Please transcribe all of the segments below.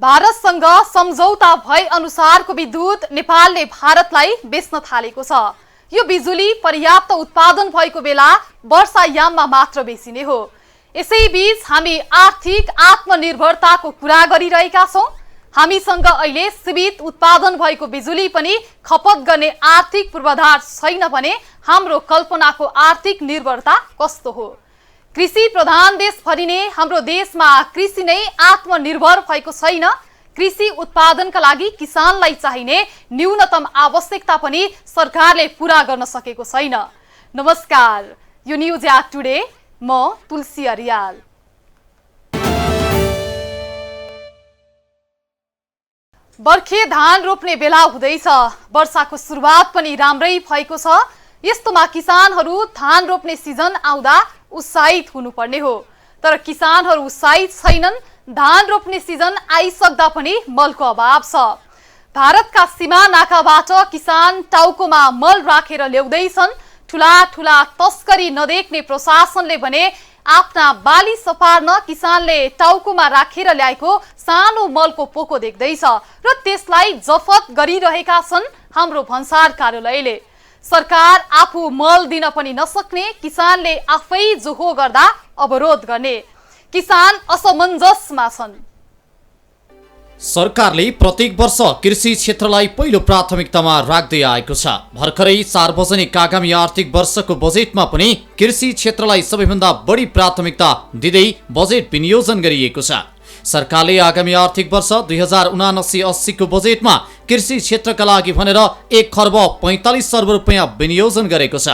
भारतसँग सम्झौता भए अनुसारको विद्युत नेपालले भारतलाई बेच्न थालेको छ। यो बिजुली पर्याप्त उत्पादन भएको बेला वर्षायाममा मात्र बेचिने हो। यसैबीच हामी आर्थिक आत्मनिर्भरताको कुरा गरिरहेका छौं। हामीसँग अहिले सीमित उत्पादन भएको बिजुली पनि खपत गर्ने आर्थिक पूर्वाधार छैन भने हाम्रो कल्पनाको आर्थिक निर्भरता कस्तो हो? कृषि प्रधान देश भनिने हाम्रो देशमा कृषि नै आत्मनिर्भर भएको छैन। कृषि उत्पादनका लागि किसानलाई चाहिने न्यूनतम आवश्यकता पनि सरकारले पूरा गर्न सकेको छैन। नमस्कार, यो न्यूज एट टुडे, म तुलसी अर्याल। बर्खे धान रोप्ने बेला हुँदैछ। वर्षाको सुरुवात पनि राम्रै भएको छ। यस्तोमा किसानहरू धान रोप्ने सिजन आउँदा उत्साहित हुनुपर्ने हो, तर किसानहरू उत्साहित छैनन्। धान रोप्ने सिजन आइसक्दा पनि मलको अभाव छ। भारतका सीमा नाकाबाट किसान टाउकोमा मल राखेर ल्याउँदैछन्। ठुला ठुला तस्करी नदेख्ने प्रशासनले भने आफ्ना बाली सपार्न किसानले टाउकोमा राखेर ल्याएको सानो मलको पोको देख्दैछ र त्यसलाई जफत गरिरहेका छन् हाम्रो भन्सार कार्यालयले। सरकार आफू मल दिन पनि नसक्ने, किसानले आफै जोहो गर्दा अवरोध गर्ने, किसान असमञ्जसमा छन्। सरकारले प्रत्येक वर्ष कृषि क्षेत्रलाई पहिलो प्राथमिकतामा राख्दै आएको छ। भर्खरै सार्वजनिक आगामी आर्थिक वर्षको बजेटमा पनि कृषि क्षेत्रलाई सबैभन्दा बढी प्राथमिकता दिँदै बजेट विनियोजन गरिएको छ। सरकारले आगामी आर्थिक वर्ष 2079-80 को बजेटमा कृषि क्षेत्रका लागि भनेर 1 खर्ब 45 अर्ब रुपैयाँ विनियोजन गरेको छ।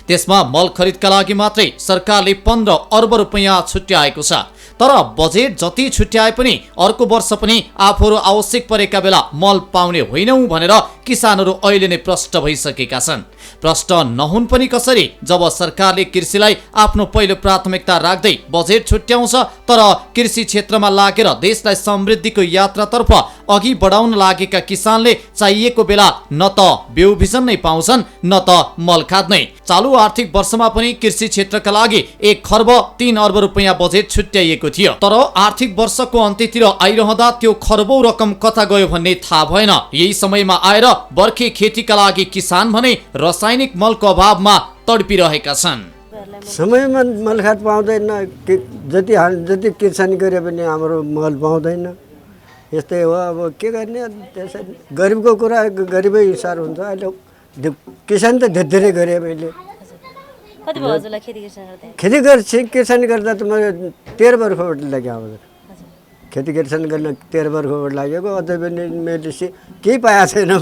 त्यसमा मल खरिदका लागि मात्रै सरकारले 15 अर्ब रुपैयाँ छुट्याएको छ। तर बजेट जति छुट्याए पनि अर्को वर्ष पनि आफूहरू आवश्यक परेका बेला मल पाउने होइनौं भनेर किसानहरू अहिले नै प्रष्ट भइसकेका छन्। प्रष्ट नहुन् पनि कसरी जब सरकारले कृषिलाई आफ्नो पहिलो प्राथमिकता राख्दै बजेट छुट्याउँछ, तर कृषि क्षेत्रमा लागेर देशलाई समृद्धिको यात्रातर्फ अघि बढाउन लागेका किसानले चाहिएको बेला न त बिउ बिजन नै पाउँछन् न त मल खाद नै। चालू आर्थिक वर्षमा पनि कृषि क्षेत्रका लागि 1 खर्ब 3 अर्ब रुपैयाँ बजेट छुट्याइएको थियो। तर आर्थिक वर्षको अन्त्यतिर आइरहँदा त्यो खर्बौं रकम कता गयो भन्ने थाहा भएन। यही समयमा आएर बर्खे खेतीका लागि किसान भने रासायनिक मलको अभावमा तडपिरहेका छन्। समयमा मल खाद पाउँदैन, जति किसान गरे पनि हाम्रो मल पाउँदैन। यस्तै हो, अब के गर्ने? त्यसरी गरिबको कुरा गरिबै हिसाब हुन्छ। अहिले किसान त धेरै गरे मैले। कति भयो हजुरलाई खेती किसान गर्दा त म 13 वर्षबाट लाग्यो। खेती किसान गर्न 13 वर्षबाट लागेको, अझै पनि मैले केही पाएको छैन।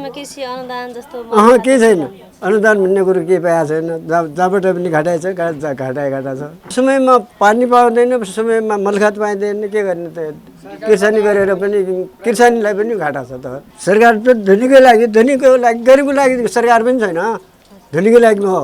केही छैन, अनुदान भन्ने कुरो केही पाएको छैन। जहाँबाट पनि घाटा छ, घाटा छ। समयमा पानी पाउँदैन, समयमा मलखाद पाइँदैन, के गर्ने त? किसानी गरेर पनि किसानीलाई पनि घाटा छ। त सरकार त धनीको लागि, गरिबको लागि सरकार पनि छैन। धनीको लागि हो,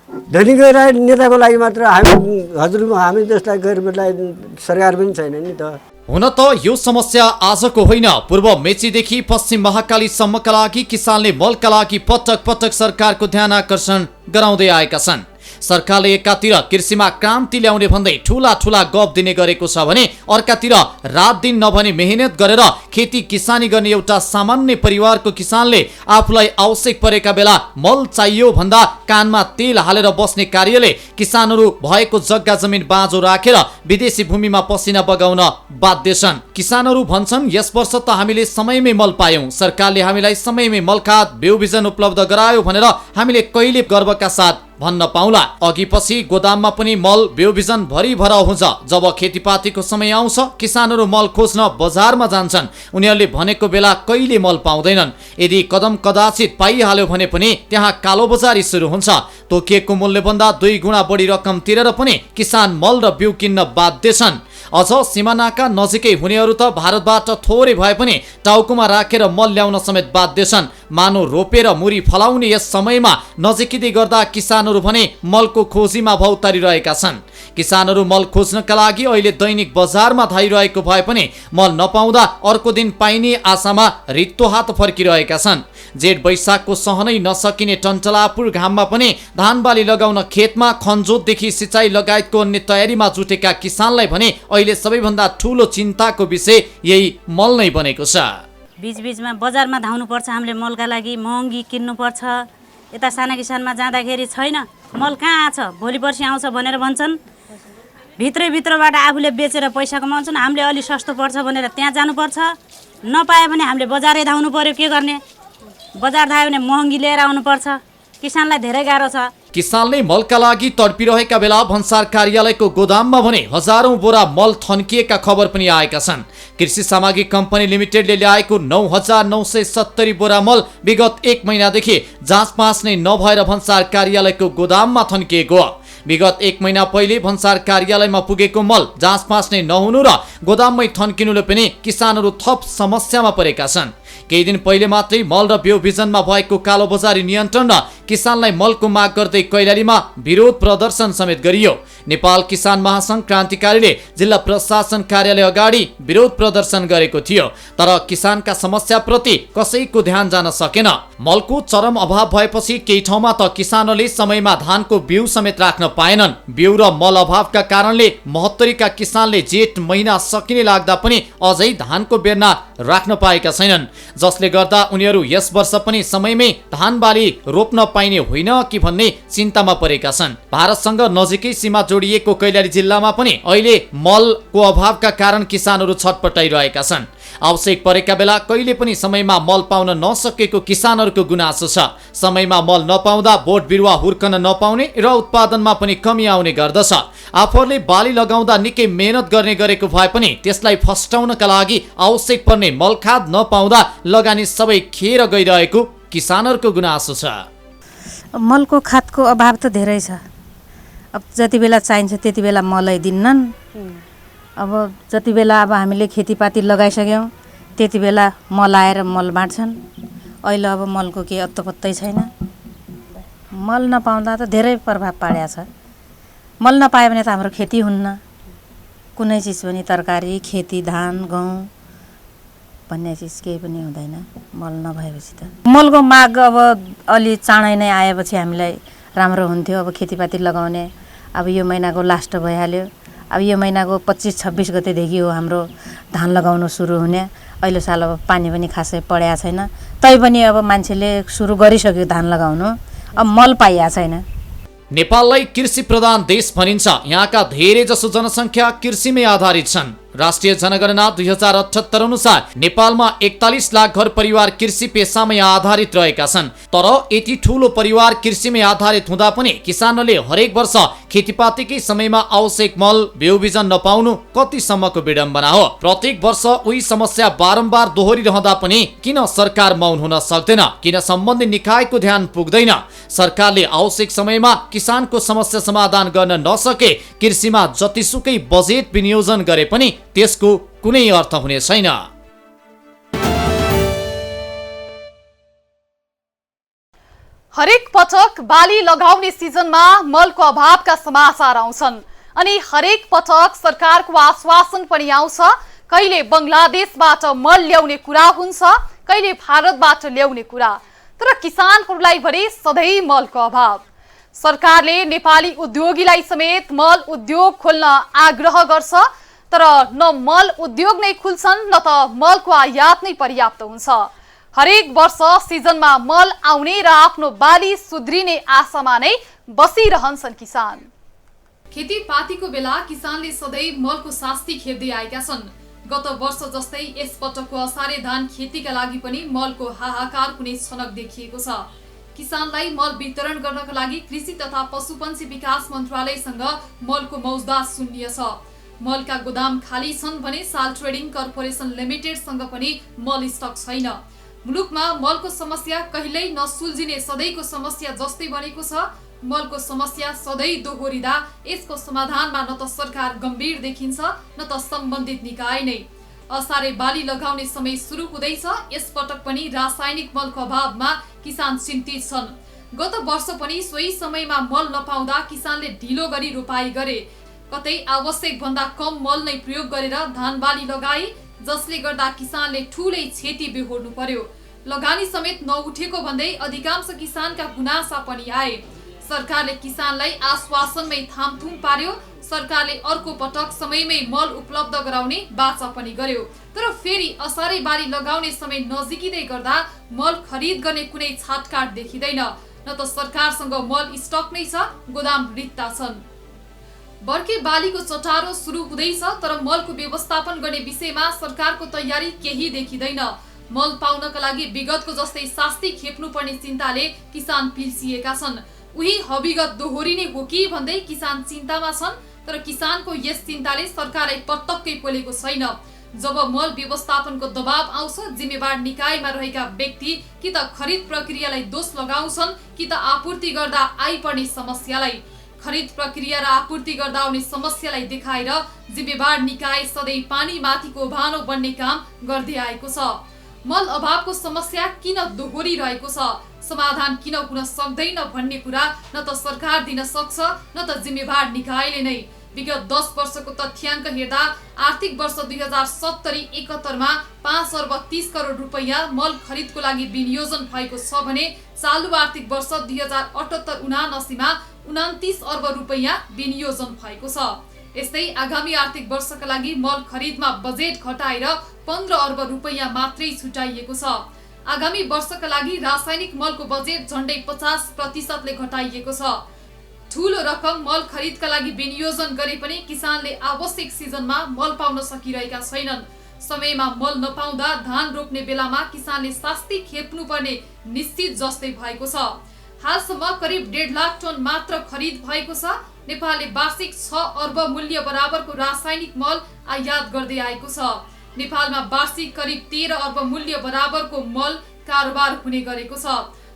धनीको नेताको लागि मात्र हामी जस्ता गरिबलाई सरकार पनि छैन नि त। हुन त यो समस्या आजको होइन, पूर्व मेचीदेखि पश्चिम महाकालीसम्मका लागि किसानले मलका लागि पटक पटक सरकारको ध्यान आकर्षण गराउँदै आएका छन्। सरकारले एकातिर कृषिमा क्रान्ति ल्याउने भन्दै ठूला ठूला गफ दिने गरेको छ भने अर्कातिर रात दिन नभनी मेहनत गरेर खेती किसानी गर्ने एउटा सामान्य परिवारको किसानले आफूलाई आवश्यक परेका बेला मल चाहियो भन्दा कानमा तेल हालेर बस्ने कार्यले किसानहरू भएको जग्गा जमिन बाँझो राखेर विदेशी भूमिमा पसिना बगाउन बाध्य छन्। किसानहरू भन्छन्, यस वर्ष त हामीले समयमै मल पायौं, सरकारले हामीलाई समयमै मलखाद बिउ बिजन उपलब्ध गरायो भनेर हामीले कहिले गर्वका साथ भन्न पाउला। अघि पछि गोदाममा पनि मल बिउ बिजन भरिभर हुन्छ। जब खेतीपातीको समय आउँछ, किसानहरू मल खोज्न बजारमा जान्छन्। उनीहरूले भनेको बेला कहिले मल पाउँदैनन्। यदि कदम कदाचित पाइहाल्यो भने पनि त्यहाँ कालोबजारी सुरु हुन्छ। तोकिएको मूल्यभन्दा 2 गुणा बढी रकम तिरेर पनि किसान मल र बिउ किन्न बाध्य छन्। अझ सिमानाका नजिकै हुनेहरू त भारतबाट थोरै भए पनि टाउकोमा राखेर मल ल्याउन समेत बाध्य छन्। मानो रोपेर मुरी फलाउने यस समयमा नजिकिँदै गर्दा किसानहरू भने मलको खोजीमा भौतारिरहेका छन्। किसानहरू मल खोज्नका लागि अहिले दैनिक बजारमा धाइरहेको भए पनि मल नपाउँदा अर्को दिन पाइने आशामा रित्तो हात फर्किरहेका छन्। जेठ वैशाखको सहनै नसकिने टन्टलापुर घाममा पनि धान बाली लगाउन खेतमा खनजोतदेखि सिँचाइ लगायतको अन्य तयारीमा जुटेका किसानलाई भने अहिले सबैभन्दा ठूलो चिन्ताको विषय यही मल नै बनेको छ। बीचबीचमा बजारमा धाउनुपर्छ, हामीले मलका लागि महँगी किन्नुपर्छ। यता साना किसानमा जाँदाखेरि छैन, मल कहाँ छ, भोलि पर्सि आउँछ भनेर भन्छन्। भित्रैभित्रबाट आफूले बेचेर पैसा कमाउँछन्, हामीले अलि सस्तो पर्छ भनेर त्यहाँ जानुपर्छ। नपाए भने हामीले बजारै धाउनु पर्यो, के गर्ने? बजार धायो भने महँगी लिएर आउनुपर्छ, किसानलाई धेरै गाह्रो छ। किसानले मलका लागि तडपिरहेका बेला भन्सार कार्यालयको गोदाममा भने हजारौं बोरा मल थन्किएका खबर पनि आएका छन्। कृषि सामग्री कम्पनी लिमिटेडले ल्याएको 9,970 बोरा मल विगत 1 महिनादेखि जाँचपाँच नै नभएर भन्सार कार्यालयको गोदाममा थन्किएको हो। विगत 1 महिना पहिले भन्सार कार्यालयमा पुगेको मल जाँचपाँच नै नहुनु र गोदाममै थन्किनुले पनि किसानहरू थप समस्यामा परेका छन्। केही दिन पहिले मात्रै मल र बिउ बिजनमा भएको कालोबजारी नियन्त्रण र किसानलाई मलको माग गर्दै कैलालीमा विरोध प्रदर्शन समेत गरियो। नेपाल किसान महासंघ क्रान्तिकारीले जिल्ला प्रशासन कार्यालय अगाडि विरोध प्रदर्शन गरेको थियो, तर किसानका समस्याप्रति कसैको ध्यान जान सकेन। मलको चरम अभाव भएपछि केही ठाउँमा त किसानहरूले समयमा धानको बिउ समेत राख्न पाएनन्। बिउ र मल अभावका कारणले महोत्तरीका किसानले जेठ महिना सकिने लाग्दा पनि अझै धानको बेर्ना राख्न पाएका छैनन्, जसले गर्दा उनीहरू यस वर्ष पनि समयमै धान बाली रोप्न पाइने होइन कि भन्ने चिन्तामा परेका छन्। भारतसँग नजिकै सीमा जोडिएको कैलाली जिल्लामा पनि अहिले मलको अभावका कारण किसानहरू छटपटाइरहेका छन्। आवश्यक परेका बेला कहिले पनि समयमा मल पाउन नसकेको किसानहरूको गुनासो छ। समयमा मल नपाउँदा बोट बिरुवा हुर्कन नपाउने र उत्पादनमा पनि कमी आउने गर्दछ। आफूहरूले बाली लगाउँदा निकै मेहनत गर्ने गरेको भए पनि त्यसलाई फस्टाउनका लागि आवश्यक पर्ने मलखाद नपाउँदा लगानी सबै खेर गइरहेको किसानहरूको गुनासो छ। मलको खादको अभाव त धेरै छ। अब जति बेला चाहिन्छ त्यति बेला मलै दिन्नन्। अब जति बेला अब हामीले खेतीपाती लगाइसक्यौँ त्यति बेला मल आएर मल बाँड्छन्। अहिले अब मलको केही अत्तोपत्तै छैन। मल नपाउँदा त धेरै प्रभाव पारेको छ। मल नपायो भने त हाम्रो खेती हुन्न, कुनै चिज पनि तरकारी, खेती, धान, गहुँ भन्ने चिज केही पनि हुँदैन मल नभएपछि त। मलको माग अब अलि चाँडै नै आएपछि हामीलाई राम्रो हुन्थ्यो। अब खेतीपाती लगाउने अब यो महिनाको लास्ट भइहाल्यो। अब यो महिनाको 25-26 गतेदेखि हो हाम्रो धान लगाउनु सुरु हुने। अहिले साल अब पानी पनि खासै परेको छैन, तैपनि अब मान्छेले सुरु गरिसक्यो धान लगाउनु, अब मल पाइएको छैन। नेपाललाई कृषि प्रधान देश भनिन्छ। यहाँका धेरै जसो जनसङ्ख्या कृषिमै आधारित छन्। राष्ट्रिय जनगणना 2078 अनुसार नेपालमा 41 लाख घर परिवार कृषि पेसामै आधारित रहेका छन्। तर यति ठूलो परिवार कृषिमै आधारित हुँदा पनि किसानहरूले हरेक वर्ष खेतीपातीकै समयमा आवश्यक मल बिउ बिजन नपाउनु कतिसम्मको विडम्बना हो। प्रत्येक वर्ष उही समस्या बारम्बार दोहोरिरहँदा पनि किन सरकार मौन हुन सक्दैन? किन सम्बन्धित निकायको ध्यान पुग्दैन? सरकारले आवश्यक समयमा किसानको समस्या समाधान गर्न नसके कृषिमा जतिसुकै बजेट विनियोजन गरे पनि त्यसको कुनै अर्थ हुने छैन। हरेक पटक बाली लगाउने सिजनमा मलको अभावका समाचार आउँछन् अनि हरेक पटक सरकारको आश्वासन पनि आउँछ। कहिले बंगलादेशबाट मल ल्याउने कुरा हुन्छ, कहिले भारतबाट ल्याउने कुरा, तर किसानहरूलाई भने सधैँ मलको अभाव। सरकारले नेपाली उद्योगीलाई समेत मल उद्योग खोल्न आग्रह गर्छ, तर न मल उद्योग नै खुल्छन् न त मलको आयात नै पर्याप्त हुन्छ। हरेक वर्ष सिजनमा मल आउने र आफ्नो बाली सुध्रिने आशामा नै बसिरहन्छन् किसान। खेतीपातीको बेला किसानले सधैँ मलको शास्ति खेप्दै आएका छन्। गत वर्ष जस्तै यस पटकको असारे धान खेतीका लागि पनि मलको हाहाकार कुनै छनक देखिएको छ। किसानलाई मल वितरण गर्नका लागि कृषि तथा पशुपन्छी विकास मन्त्रालयसँग मलको मौजदात शून्य छ। मलका गोदाम खाली छन् भने साल ट्रेडिङ कर्पोरेसन लिमिटेडसँग पनि मल स्टक छैन। मुलुकमा मलको समस्या कहिल्यै नसुल्झिने सधैँको समस्या जस्तै बनेको छ। मलको समस्या सधैँ दोहोरिँदा यसको समाधानमा न त सरकार गम्भीर देखिन्छ न त सम्बन्धित निकाय नै। असारे बाली लगाउने समय सुरु हुँदैछ। यस पटक पनि रासायनिक मलको अभावमा किसान चिन्तित छन्। गत वर्ष पनि सोही समयमा मल नपाउँदा किसानले ढिलो गरी रोपाई गरे। कतै आवश्यक भन्दा कम मल नै प्रयोग गरेर धान बाली लगाए, जसले गर्दा किसानले ठूलै क्षति बेहोर्नु पर्यो। लगानी समेत नउठेको भन्दै अधिकांश किसानका गुनासा पनि आए। सरकारले किसानलाई आश्वासनमै थामथुम पार्यो। सरकारले अर्को पटक समयमै मल उपलब्ध गराउने वाचा पनि गर्यो। तर फेरि असारे बारी लगाउने समय नजिकिँदै गर्दा मल खरिद गर्ने कुनै छाटकाट देखिँदैन। न त सरकारसँग मल स्टक नै छ, गोदाम रित्ता छन्। बर्खे बालीको चटारो सुरु हुँदैछ, तर मलको व्यवस्थापन गर्ने विषयमा सरकारको तयारी केही देखिँदैन। मल पाउनका लागि विगतको जस्तै शास्ति खेप्नुपर्ने चिन्ताले किसान पिल्सिएका छन्। उही हविगत दोहोरिने हो कि भन्दै किसान चिन्तामा छन्। तर किसानको यस चिन्ताले सरकारलाई पटक्कै पोलेको छैन। जब मल व्यवस्थापनको दबाव आउँछ, जिम्मेवार निकायमा रहेका व्यक्ति कि त खरिद प्रक्रियालाई दोष लगाउँछन् कि त आपूर्ति गर्दा आइपर्ने समस्यालाई। खरिद प्रक्रिया र आपूर्ति गर्दा आउने समस्यालाई देखाएर जिम्मेवार निकाय सधैँ पानी माथिको भानो बन्ने काम गर्दै आएको छ। मल अभावको समस्या किन दोहोरिरहेको छ, समाधान किन हुन सक्दैन भन्ने कुरा न त सरकार दिन सक्छ, न त जिम्मेवार निकायले नै। विगत 10 वर्षको तथ्याङ्क हेर्दा आर्थिक वर्ष 2070-71 मा 5 अर्ब 30 करोड रुपैयाँ मल खरिदको लागि विनियोजन भएको छ भने चालु आर्थिक वर्ष 2078-79 मा 29 अर्ब रुपैयाँ विनियोजन भएको छ। यस्तै आगामी आर्थिक वर्षका लागि मल खरिदमा बजेट घटाएर 15 अर्ब रुपैयाँ मात्रै छुटाइएको छ। आगामी वर्षका लागि रासायनिक मलको बजेट झन्डै 50% ले घटाइएको छ। ठूलो रकम मल खरिदका लागि विनियोजन गरे पनि किसानले आवश्यक सिजनमा मल पाउन सकिरहेका छैनन्। समयमा मल नपाउँदा धान रोप्ने बेलामा किसानले शास्ति खेप्नुपर्ने निश्चित जस्तै भएको छ। हालसम्म करिब 1.5 लाख टन मात्र खरिद भएको छ। नेपालले वार्षिक 6 अर्ब मूल्य बराबरको रासायनिक मल आयात गर्दै आएको छ। नेपालमा वार्षिक करिब 13 अर्ब मूल्य बराबरको मल कारोबार हुने गरेको छ।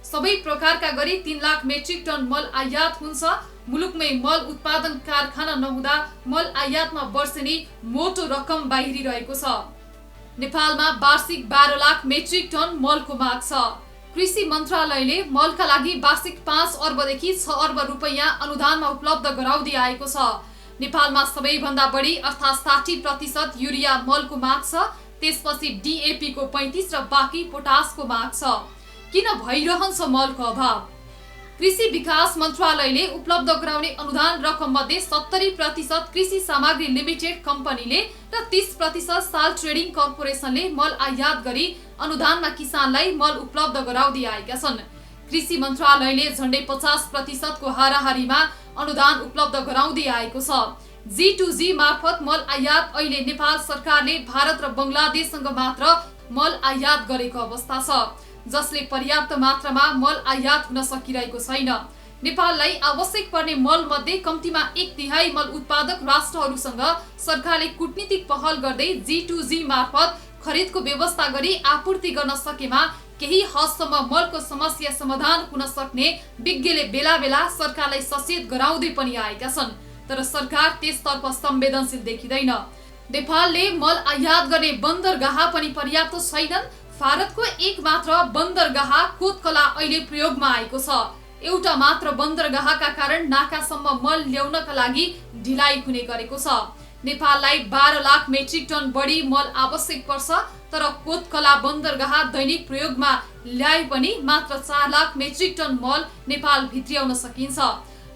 सबै प्रकारका गरी 3 लाख मेट्रिक टन मल आयात हुन्छ। मुलुकमै मल उत्पादन कारखाना नहुँदा मल आयातमा वर्षेनी मोटो रकम बाहिरिरहेको छ। नेपालमा वार्षिक 12 लाख मेट्रिक टन मलको माग छ। कृषि मन्त्रालयले मलका लागि वार्षिक 5 अर्बदेखि 6 अर्ब रुपैयाँ अनुदानमा उपलब्ध गराउँदै आएको छ। नेपालमा सबैभन्दा बढी अर्थात् 60% युरिया मलको माग छ। त्यसपछि DAP को 35 र बाँकी पोटासको माग छ। किन भइरहन्छ मलको अभाव? कृषि विकास मन्त्रालयले उपलब्ध गराउने अनुदान रकम मध्ये 70% कृषि सामग्री लिमिटेड कम्पनीले र 30% साल ट्रेडिङ कर्पोरेसनले मल आयात गरी अनुदानमा किसानलाई मल उपलब्ध गराउँदै आएका छन्। कृषि मन्त्रालयले झन्डै 50% को हाराहारीमा अनुदान उपलब्ध गराउँदै आएको छ। G2G मार्फत मल आयात अहिले नेपाल सरकारले भारत र बङ्गलादेशसँग मात्र मल आयात गरेको अवस्था छ, जसले पर्याप्त मात्रामा मल आयात हुन सकिरहेको छैन। नेपाललाई आवश्यक पर्ने मल मध्ये कम्तीमा 1/3 मल उत्पादक राष्ट्रहरूसँग सरकारले कूटनीतिक पहल गर्दै G2G मार्फत खरिदको व्यवस्था गरी आपूर्ति गर्न सकेमा केही हदसम्म मलको समस्या समाधान हुन सक्ने विज्ञले बेला बेला सरकारलाई सचेत गराउँदै पनि आएका छन्। तर सरकार त्यसतर्फ संवेदनशील देखिँदैन। नेपालले मल आयात गर्ने बन्दरगाह पनि पर्याप्त छैनन्। भारतको एक मात्र बन्दरगाह कोतकला अहिले प्रयोगमा आएको छ। एउटा मात्र बन्दरगाहका कारण नाकासम्म मल ल्याउनका लागि ढिलाइ हुने गरेको छ। नेपाललाई 12 लाख मेट्रिक टन बढी मल आवश्यक पर्छ, तर कोतकला बन्दरगाह दैनिक प्रयोगमा ल्याए पनि मात्र 4 लाख मेट्रिक टन मल नेपाल भित्र्याउन सकिन्छ।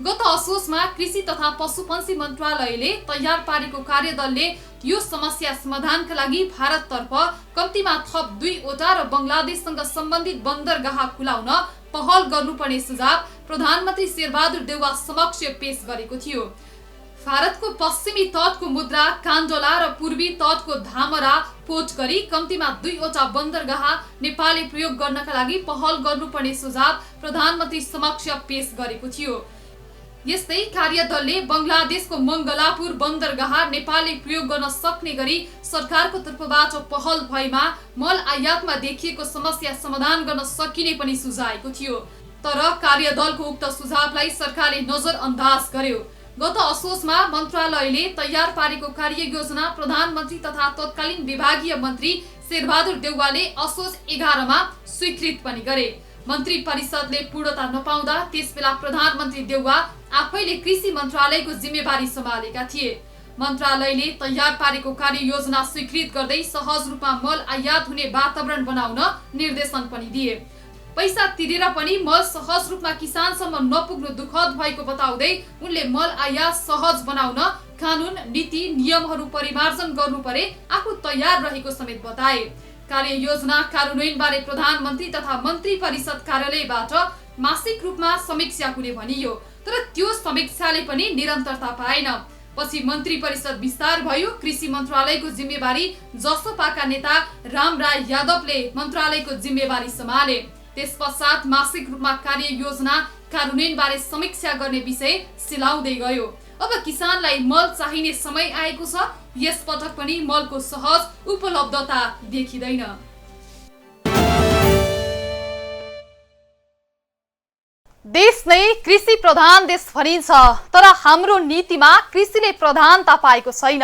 गत असोजमा कृषि तथा पशुपन्छी मन्त्रालयले तयार पारेको कार्यदलले यो समस्या समाधानका लागि भारततर्फ कम्तीमा थप 2वटा र बङ्गलादेशसँग सम्बन्धित बन्दरगाह खुलाउन पहल गर्नुपर्ने सुझाव प्रधानमन्त्री शेरबहादुर देउवा समक्ष पेश गरेको थियो। भारतको पश्चिमी तटको मुद्रा काण्डला र पूर्वी तटको धामरा पोर्ट गरी कम्तीमा 2वटा बन्दरगाह नेपालले प्रयोग गर्नका लागि पहल गर्नुपर्ने सुझाव प्रधानमन्त्री समक्ष पेश गरेको थियो। यस्तै कार्यदलले बङ्गलादेशको मङ्गलापुर बन्दरगाह नेपालले प्रयोग गर्न सक्ने गरी सरकारको तर्फबाट पहल भएमा मल आयातमा देखिएको समस्या समाधान गर्न सकिने पनि सुझाएको थियो। तर कार्यदलको उक्त सुझावलाई सरकारले नजरअन्दाज गर्यो। गत असोजमा मन्त्रालयले तयार पारेको कार्ययोजना प्रधानमन्त्री तथा तत्कालीन विभागीय मन्त्री शेरबहादुर देउवाले असोज 11 मा स्वीकृत पनि गरे। मन्त्री परिषदले पूर्णता नपाउँदा त्यसबेला प्रधानमन्त्री देउवा आफैले कृषि मन्त्रालयको जिम्मेवारी सम्हालेका थिए। मन्त्रालयले तयार पारेको कार्ययोजना स्वीकृत गर्दै सहज रूपमा मल आयात हुने वातावरण बनाउन निर्देशन पनि दिए। पैसा तिरेर पनि मल सहज रूपमा किसानसम्म नपुग्नु दुःखद भएको बताउँदै उनले मल आयात सहज बनाउन कानुन, नीति, नियमहरू परिमार्जन गर्नुपर्ने आफू तयार रहेको समेत बताए। कार्ययोजना कार्यान्वयनबारे प्रधानमन्त्री तथा मन्त्री परिषद कार्यालयबाट मासिक रूपमा समीक्षा हुने भनियो, तर त्यो समीक्षाले पनि निरन्तरता पाएन। पछि मन्त्री परिषद विस्तार भयो। कृषि मन्त्रालयको जिम्मेवारी जसपाका नेता रामराय यादवले मन्त्रालयको जिम्मेवारी सम्हाले। त्यसपश्चात मासिक रूपमा कार्ययोजना कार्यान्वयनबारे समीक्षा गर्ने विषय सिलाउँदै गयो। अब किसानलाई मल चाहिने समय आएको छ। यस पटक पनि मलको सहज उपलब्धता देखिँदैन। देश नै कृषि प्रधान देश भनिन्छ, तर हाम्रो नीतिमा कृषिले प्रधानता पाएको छैन।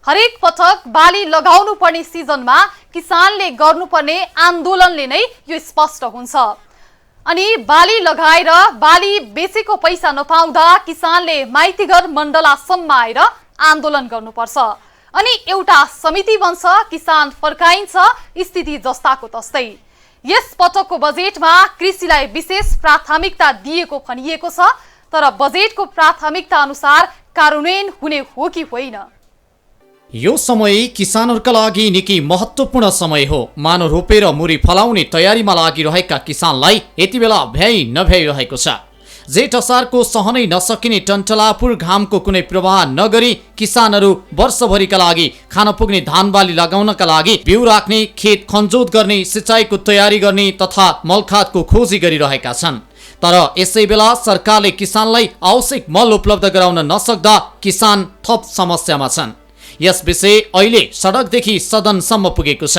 हरेक पटक बाली लगाउनु पर्ने सिजनमा किसानले गर्नुपर्ने आन्दोलनले नै यो स्पष्ट हुन्छ। अनि बाली लगाएर बाली बेचेको पैसा नपाउँदा किसानले माइतीघर मण्डलासम्म आएर आन्दोलन गर्नुपर्छ। अनि एउटा समिति बन्छ, किसान फर्काइन्छ, स्थिति जस्ताको तस्तै। यस पटकको बजेटमा कृषिलाई विशेष प्राथमिकता दिएको भनिएको छ, तर बजेटको प्राथमिकता अनुसार कार्यान्वयन हुने हो कि होइन? यो समय किसानहरूका लागि निकै महत्त्वपूर्ण समय हो। मानो रोपेर मुरी फलाउने तयारीमा लागिरहेका किसानलाई यति बेला भ्याइ नभ्याइरहेको छ। जेठ असारको सहनै नसकिने टन्टलापुर घामको कुनै प्रवाह नगरी किसानहरू वर्षभरिका लागि खान पुग्ने धान बाली लगाउनका लागि बिउ राख्ने, खेत खनजोत गर्ने, सिँचाइको तयारी गर्ने तथा मलखादको खोजी गरिरहेका छन्। तर यसै बेला सरकारले किसानलाई आवश्यक मल उपलब्ध गराउन नसक्दा किसान थप समस्यामा छन्। यस विषय अहिले सडकदेखि सदनसम्म पुगेको छ।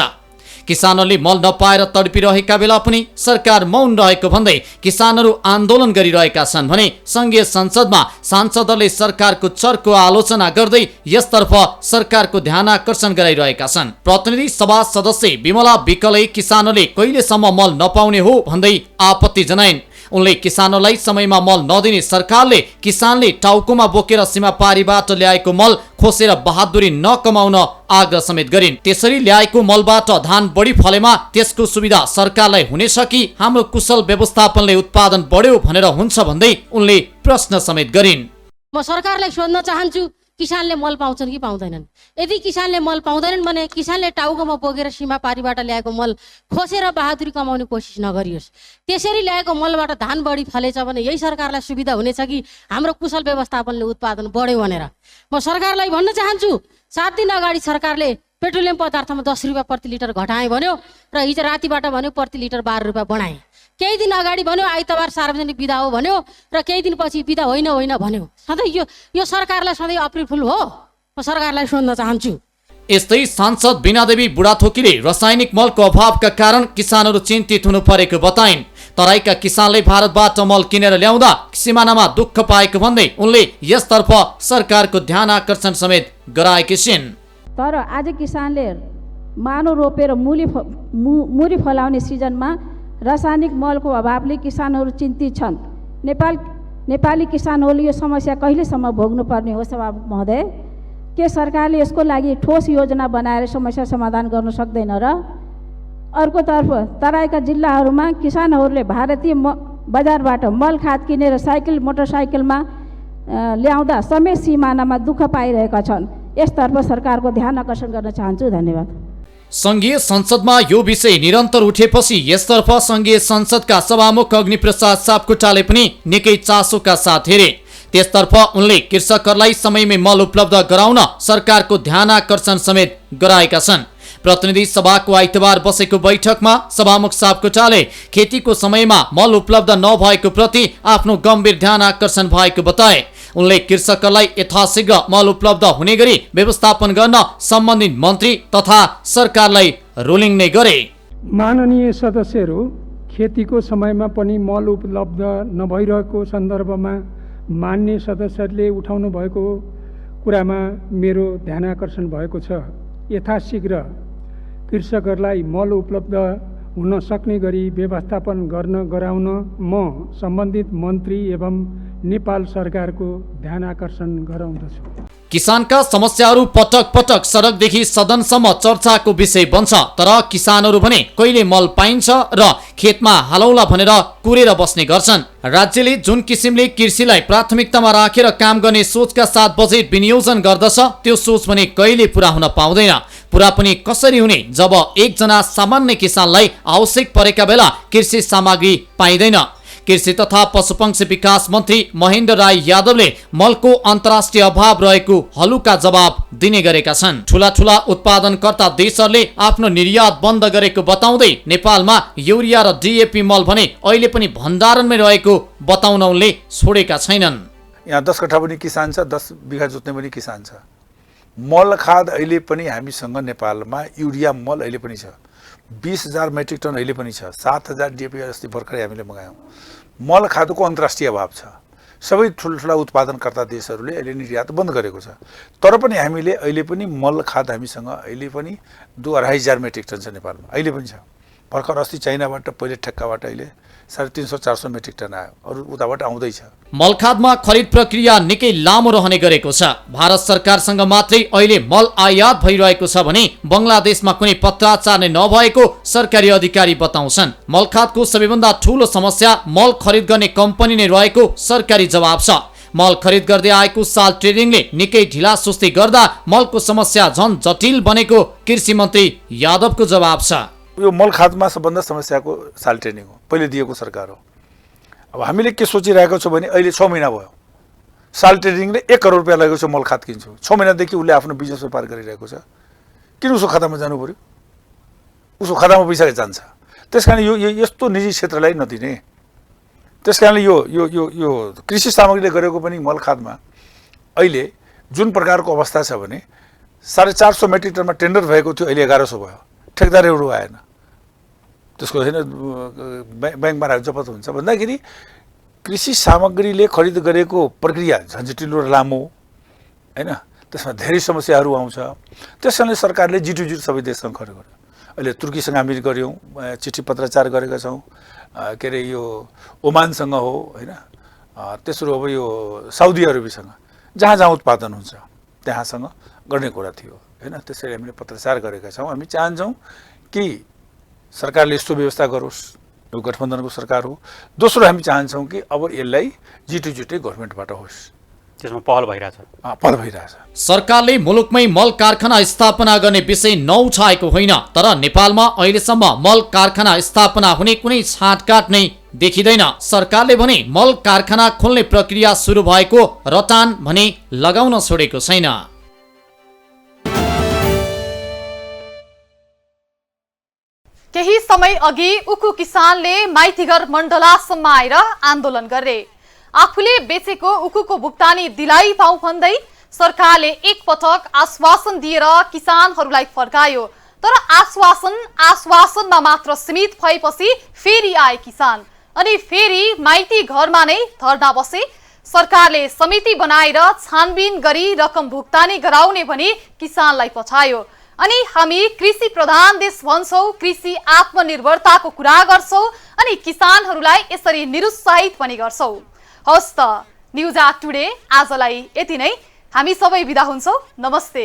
किसानहरूले मल नपाएर तडपिरहेका बेला पनि सरकार मौन रहेको भन्दै किसानहरू आन्दोलन गरिरहेका छन् भने संघीय संसदमा सांसदहरूले सरकारको चर्को आलोचना गर्दै यसतर्फ सरकारको ध्यान आकर्षण गराइरहेका छन्। प्रतिनिधि सभा सदस्य विमला विकले किसानहरूले कहिलेसम्म मल नपाउने हो भन्दै आपत्ति जनाइन्। उनले किसानहरूलाई समयमा मल नदिने सरकारले किसानले टाउकोमा बोकेर सीमा पारीबाट ल्याएको मल खोसेर बहादुरी नकमाउन आग्रह समेत गरिन्। त्यसरी ल्याएको मलबाट धान बढी फलेमा त्यसको सुविधा सरकारलाई हुनेछ कि हाम्रो कुशल व्यवस्थापनले उत्पादन बढ्यो भनेर हुन्छ भन्दै उनले प्रश्न समेत गरिन्। म सरकारलाई सोध्न चाहन्छु, किसानले मल पाउँछन् कि पाउँदैनन्? यदि किसानले मल पाउँदैनन् भने किसानले टाउकोमा बोकेर सीमा पारीबाट ल्याएको मल खोसेर बहादुरी कमाउने कोसिस नगरियोस्। त्यसरी ल्याएको मलबाट धान बढी फलेछ भने यही सरकारलाई सुविधा हुनेछ कि हाम्रो कुशल व्यवस्थापनले उत्पादन बढ्यो भनेर म सरकारलाई भन्न चाहन्छु। 7 दिन अगाडि सरकारले पेट्रोलियम पदार्थमा 10 रुपियाँ प्रति लिटर घटाए भन्यो र हिजो रातिबाट भन्यो प्रति लिटर 12 रुपियाँ बढाए। केही दिन अगाडि भन्यो आइतबार सार्वजनिक बिदा हो भन्यो र केही दिनपछि बिदा होइन भन्यो। सधैँ यो सरकारलाई सधैँ अप्रिल फुल हो? म सरकारलाई सोध्न चाहन्छु। यस्तै सांसद बीनादेवी बुढाथोकीले रासायनिक मलको अभावका कारण किसानहरू चिन्तित हुनु परेको बताइन्। तराईका किसानले भारतबाट मल किनेर ल्याउँदा सिमानामा दुःख पाएको भन्दै उनले यसतर्फ सरकारको ध्यान आकर्षण समेत गराएकी छिन्। तर आज किसानले मानो रोपेर मुरी फलाउने सिजनमा रासायनिक मलको अभावले किसानहरू चिन्तित छन्। नेपाली किसानहरूले यो समस्या कहिलेसम्म भोग्नुपर्ने हो? सभामुख महोदय, के सरकारले यसको लागि ठोस योजना बनाएर समस्या समाधान गर्न सक्दैन र? अर्कोतर्फ तराईका जिल्लाहरूमा किसानहरूले भारतीय बजारबाट मल खाद किनेर साइकल मोटरसाइकलमा ल्याउँदा समेत सिमानामा दुःख पाइरहेका छन्। यसतर्फ सरकारको ध्यान आकर्षण गर्न चाहन्छु। धन्यवाद। संघीय संसदमा यो विषय निरन्तर उठेपछि यसतर्फ संघीय संसदका सभामुख अग्निप्रसाद सापकोटाले पनि निकै चासोका साथ हेरे। त्यसतर्फ उनले कृषकहरूलाई समयमै मल उपलब्ध गराउन सरकारको ध्यान आकर्षण समेत गराएका छन्। प्रतिनिधि सभाको आइतबार बसेको बैठकमा सभामुख सापकोटाले खेतीको समयमा मल उपलब्ध नभएको प्रति आफ्नो गम्भीर ध्यान आकर्षण भएको बताए। उनले कृषकहरूलाई यथाशीघ्र मल उपलब्ध हुने गरी व्यवस्थापन गर्न सम्बन्धित मन्त्री तथा सरकारलाई रुलिङ नै गरे। माननीय सदस्यहरू, खेतीको समयमा पनि मल उपलब्ध नभइरहेको सन्दर्भमा मान्य सदस्यहरूले उठाउनु भएको कुरामा मेरो ध्यान आकर्षण भएको छ। यथाशीघ्र कृषकहरूलाई मल उपलब्ध हुन सक्ने गरी व्यवस्थापन गराउन म सम्बन्धित मन्त्री एवं नेपाल सरकारको ध्यान आकर्षण गराउँदछु। किसानका समस्याहरू पटक पटक सडकदेखि सदनसम्म चर्चाको विषय बन्छ, तर किसानहरू भने कहिले मल पाइन्छ र खेतमा हालौला भनेर कुरेर बस्ने गर्छन्। राज्यले जुन किसिमले कृषिलाई प्राथमिकतामा राखेर काम गर्ने सोचका साथ बजेट विनियोजन गर्दछ, त्यो सोच भने कहिले पूरा हुन पाउँदैन। पूरा पनि कसरी हुने जब एकजना सामान्य किसानलाई आवश्यक परेका बेला कृषि सामग्री पाइँदैन। कृषि तथा पशुपक्षी विकास मन्त्री महेन्द्र राय यादवले मलको अन्तर्राष्ट्रिय अभाव रहेको हलुका जवाब दिने गरेका छन्। ठूला ठूला उत्पादनकर्ता देशहरूले आफ्नो निर्यात बन्द गरेको बताउँदै नेपालमा युरिया र DAP मल भने अहिले पनि भण्डारणमै रहेको बताउन उनले छोडेका छैनन्। यहाँ 10 कट्ठा पनि किसान छ, 10 बिघा जोत्ने पनि किसान छ। मल खाद अहिले पनि हामीसँग नेपालमा युरिया मल अहिले पनि छ, 20,000 मेट्रिक टन अहिले पनि छ, 7,000 DAP अस्ति भर्खरै हामीले मगायौँ। मल खादको अन्तर्राष्ट्रिय अभाव छ। सबै ठुल्ठुला उत्पादनकर्ता देशहरूले अहिले निर्यात बन्द गरेको छ, तर पनि हामीले अहिले पनि मल खाद हामीसँग अहिले पनि 2,500 मेट्रिक टन छ नेपालमा, अहिले पनि छ। भर्खर अस्ति चाइनाबाट पहिले ठेक्काबाट अहिले 350-400 मेट्रिक टन आयो, अरू उताबाट आउँदैछ। मलखादमा खरिद प्रक्रिया निकै लामो रहने गरेको छ। भारत सरकारसँग मात्रै अहिले मल आयात भइरहेको छ भने बङ्गलादेशमा कुनै पत्राचार नै नभएको सरकारी अधिकारी बताउँछन्। मलखादको सबैभन्दा ठूलो समस्या मल खरिद गर्ने कम्पनी नै रहेको सरकारी जवाब छ। मल खरिद गर्दै आएको साल ट्रेडिङले निकै ढिला सुस्ती गर्दा मलको समस्या झन जटिल बनेको कृषि मन्त्री यादवको जवाब छ। यो मल खादमा सबभन्दा समस्याको साल ट्रेनिङ हो, पहिले दिएको सरकार हो। अब हामीले के सोचिरहेको छौँ भने अहिले 6 महिना भयो, साल ट्रेनिङले 1 करोड रुपियाँ लगेको छ, मल खाद किन्छु। 6 महिनादेखि उसले आफ्नो बिजनेस व्यापार गरिरहेको छ, किन उसको खातामा जानु पर्यो? उसको खातामा पैसा जान्छ। त्यस कारण यो यस्तो निजी क्षेत्रलाई नदिने। त्यस कारणले यो कृषि सामग्रीले गरेको पनि मल खादमा अहिले जुन प्रकारको अवस्था छ भने 450 मेट्रिक टनमा टेन्डर भएको थियो, अहिले 1100 भयो। ठेकदार एउटा आएन, त्यसको होइन ब्याङ्कमा राखेर जफत हुन्छ भन्दाखेरि कृषि सामग्रीले खरिद गरेको प्रक्रिया झन्झटिलो र लामो होइन, त्यसमा धेरै समस्याहरू आउँछ। त्यस कारणले सरकारले जिटु सबै देशसँग खर्च गर्यो। अहिले तुर्कीसँग हामी गऱ्यौँ, चिठी पत्राचार गरेका छौँ, के अरे यो ओमानसँग हो होइन, तेस्रो अब यो साउदी अरबीसँग, जहाँ जहाँ उत्पादन हुन्छ त्यहाँसँग गर्ने कुरा थियो होइन। त्यसरी हामीले पत्राचार गरेका छौँ। हामी चाहन्छौँ कि सरकारले यस्तो व्यवस्था गरोस्, यो गठबन्धनको सरकार हो। दोस्रो हामी चाहन्छौँ कि अब यसलाई जिटुजिटै गभर्मेन्टबाट होस्, त्यसमा पहल भइरहेछ। सरकारले मुलुकमै मल कारखाना स्थापना गर्ने विषय नउठाएको होइन, तर नेपालमा अहिलेसम्म मल कारखाना स्थापना हुने कुनै छाँटकाट नै देखिँदैन। सरकारले भने मल कारखाना खोल्ने प्रक्रिया सुरु भएको रटान भने लगाउन छोडेको छैन। केही समय अघि उखु किसानले माइतीघर मण्डलासम्म आएर आन्दोलन गरे। आफूले बेचेको उखुको भुक्तानी दिलाइ पाऊ भन्दै सरकारले एकपटक आश्वासन दिएर किसानहरूलाई फर्कायो, तर आश्वासनमा मात्र सीमित भएपछि फेरि आए किसान अनि फेरि माइती घरमा नै धर्ना बसे। सरकारले समिति बनाएर छानबिन गरी रकम भुक्तानी गराउने भनी किसानलाई पठायो। अनि हामी कृषि प्रधान देश भन्छौं, कृषि आत्मनिर्भरताको कुरा गर्छौं अनि किसानहरूलाई यसरी निरुत्साहित पनि गर्छौं। हवस् त, न्युज आट टुडे आजलाई यति नै। हामी सबै बिदा हुन्छौं। नमस्ते।